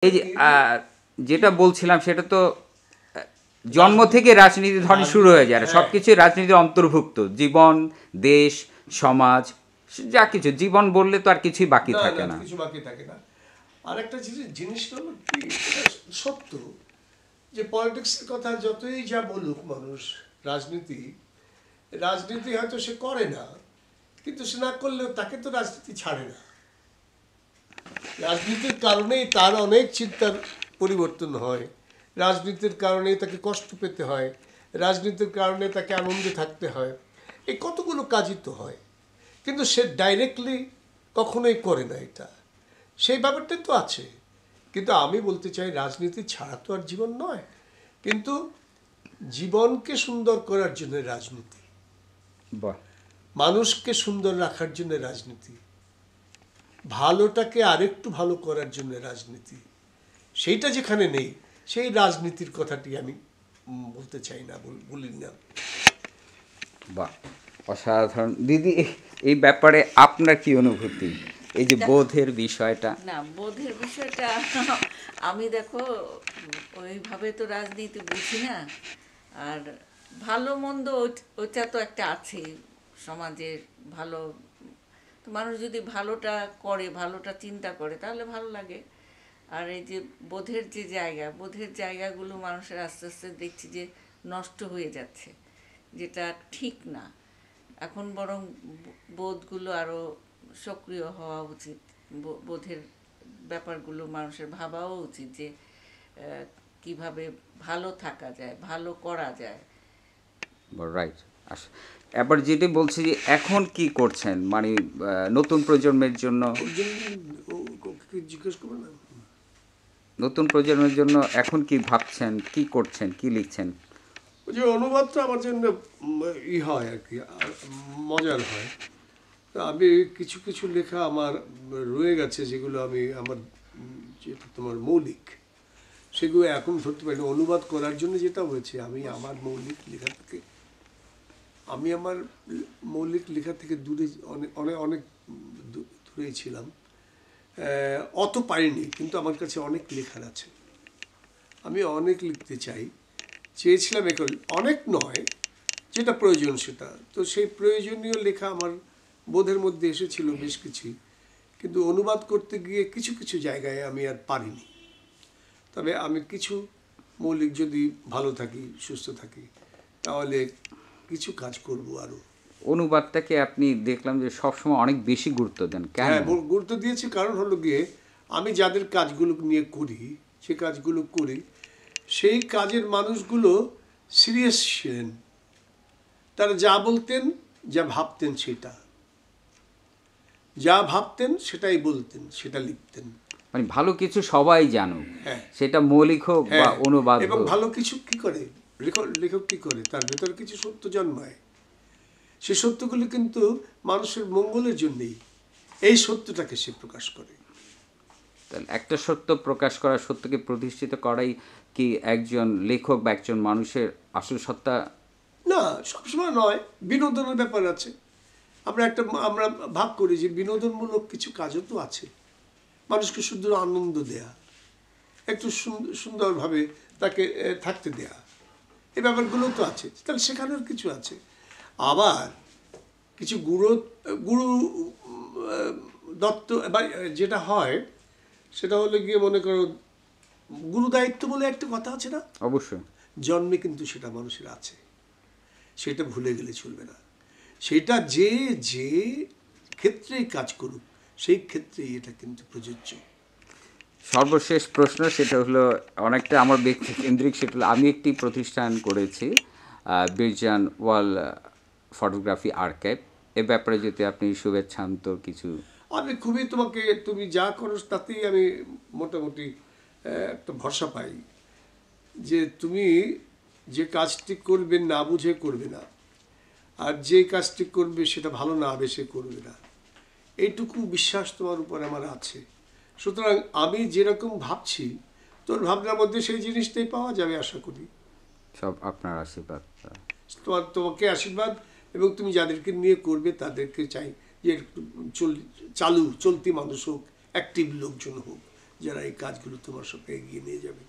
এই যে যেটা বলছিলাম সেটা তো জন্ম থেকে রাজনীতি ধরেন শুরু হয়ে যায়, সবকিছু রাজনীতির অন্তর্ভুক্ত, জীবন, দেশ, সমাজ, যা কিছু জীবন বললে তো আর কিছুই বাকি থাকে না, কিছু বাকি থাকে না। আরেকটা জিনিস হলো কি, সত্য যে পলিটিক্সের কথা যতই যা বলুক মানুষ, রাজনীতি হয়তো সে করে না, কিন্তু সে না করলেও তাকে তো রাজনীতি ছাড়ে না। রাজনীতির কারণেই তার অনেক চিন্তার পরিবর্তন হয়, রাজনীতির কারণেই তাকে কষ্ট পেতে হয়, রাজনীতির কারণে তাকে আনন্দে থাকতে হয়, এই কতগুলো কাজই তো হয়, কিন্তু সে ডাইরেক্টলি কখনোই করে না এটা, সেই ব্যাপারটাই তো আছে। কিন্তু আমি বলতে চাই রাজনীতি ছাড়া তো আর জীবন নয়, কিন্তু জীবনকে সুন্দর করার জন্য রাজনীতি, মানুষকে সুন্দর রাখার জন্য রাজনীতি, ভালোটাকে আরেকটু ভালো করার জন্য রাজনীতি, সেইটা যেখানে নেই সেই রাজনীতির কথাটি আমি বলতে চাই না, বলি না। বাহ, অসাধারণ দিদি। এই ব্যাপারে আপনার কি অনুভূতি, এই যে বোধের বিষয়টা? না, বোধের বিষয়টা আমি দেখো ওইভাবে তো রাজনীতি বুঝি না, আর ভালো মন্দ ওইটা তো একটা আছে সমাজের। ভালো তো মানুষ যদি ভালোটা করে, ভালোটা চিন্তা করে, তাহলে ভালো লাগে। আর এই যে বোধের যে বোধের জায়গাগুলো মানুষের আস্তে আস্তে দেখছি যে নষ্ট হয়ে যাচ্ছে, যেটা ঠিক না। এখন বরং বোধগুলো আরও সক্রিয় হওয়া উচিত, বোধের ব্যাপারগুলো মানুষের ভাবাও উচিত যে কিভাবে ভালো থাকা যায়, ভালো করা যায়। রাইট। এবার যেটি বলছি যে এখন কি করছেন, মানে নতুন প্রজন্মের জন্য, জিজ্ঞেস করবেন না, নতুন প্রজন্মের জন্য এখন কি ভাবছেন, কি করছেন, কি লিখছেন? ওই যে অনুবাদটা আমার জন্য হয় আর কি, মজার হয়। আমি কিছু কিছু লেখা আমার রয়ে গেছে, যেগুলো আমি আমার যেটা তোমার মৌলিক, সেগুলো এখন ধরতে পারি। অনুবাদ করার জন্য যেটা হয়েছে, আমি আমার মৌলিক লেখা থেকে দূরে, অনেক অনেক অনেক দূরেই ছিলাম, অত পারিনি, কিন্তু আমার কাছে অনেক লেখার আছে, আমি অনেক লিখতে চেয়েছিলাম, এখন অনেক নয়, যেটা প্রয়োজন সেটা। তো সেই প্রয়োজনীয় লেখা আমার বোধের মধ্যে এসেছিল বেশ কিছু, কিন্তু অনুবাদ করতে গিয়ে কিছু কিছু জায়গায় আমি আর পারিনি। তবে আমি কিছু মৌলিক, যদি ভালো থাকি, সুস্থ থাকি, তাহলে কিছু কাজ করব আরও। অনুবাদটাকে আপনি দেখলাম যে সবসময় অনেক বেশি গুরুত্ব দেন, কেন? হ্যাঁ, গুরুত্ব দিয়েছি, কারণ হলো গিয়ে আমি যাদের কাজগুলো নিয়ে করি, সে কাজগুলো করি, সেই কাজের মানুষগুলো সিরিয়াস ছিলেন, তারা যা বলতেন, যা ভাবতেন, সেটাই বলতেন, সেটা লিখতেন। মানে ভালো কিছু সবাই জানুক, সেটা মৌলিক হোক বা অনুবাদ হোক। এবং ভালো কিছু কি করে লেখক কি করে, তার ভেতরে কিছু সত্য জন্মায়, সে সত্যগুলো কিন্তু মানুষের মঙ্গলের জন্যই, এই সত্যটাকে সে প্রকাশ করে। একটা সত্য প্রকাশ করা, সত্যকে প্রতিষ্ঠিত করাই কি একজন লেখক বা একজন মানুষের আসল সত্তা? না, সবসময় নয়, বিনোদনের ব্যাপার আছে। আমরা ভাগ করি যে বিনোদনমূলক কিছু কাজও তো আছে, মানুষকে শুধু আনন্দ দেয়া, একটু সুন্দরভাবে তাকে থাকতে দেয়া, এই ব্যাপারগুলো তো আছে, তাহলে সেখানেও কিছু আছে। আবার কিছু গুরু দত্ত বা যেটা হয়, সেটা হলো গিয়ে, মনে করো গুরু দায়িত্ব বলে একটা কথা আছে না? অবশ্যই জন্মে কিন্তু সেটা মানুষের আছে, সেটা ভুলে গেলে চলবে না। সেটা যে যে ক্ষেত্রেই কাজ করুক, সেই ক্ষেত্রেই এটা কিন্তু প্রযোজ্য। সর্বশেষ প্রশ্ন, সেটা হলো অনেকটা আমার ব্যক্তি কেন্দ্রিক। সেটা হলো, আমি একটি প্রতিষ্ঠান করেছি, বিরজান ওয়াল ফটোগ্রাফি আর্কাইভ। এ ব্যাপারে যদি আপনি শুভেচ্ছান্ত কিছু। আমি খুবই, তুমি যা করো তাতেই আমি মোটামুটি একটা ভরসা পাই, যে তুমি যে কাজটি করবে না বুঝে করবে না, আর যে কাজটি করবে সেটা ভালো না বেশি করবে না, এইটুকু বিশ্বাস তোমার উপর আমার আছে। সুতরাং আমি যেরকম ভাবছি, তোর ভাবনার মধ্যে সেই জিনিসটাই পাওয়া যাবে, আশা করি। সব আপনার আশীর্বাদ। তোমাকে আশীর্বাদ, এবং তুমি যাদেরকে নিয়ে করবে তাদেরকে চাই যে চলতি মানুষ হোক, অ্যাক্টিভ লোকজন হোক, যারা এই কাজগুলো তোমার সাথে এগিয়ে নিয়ে যাবে।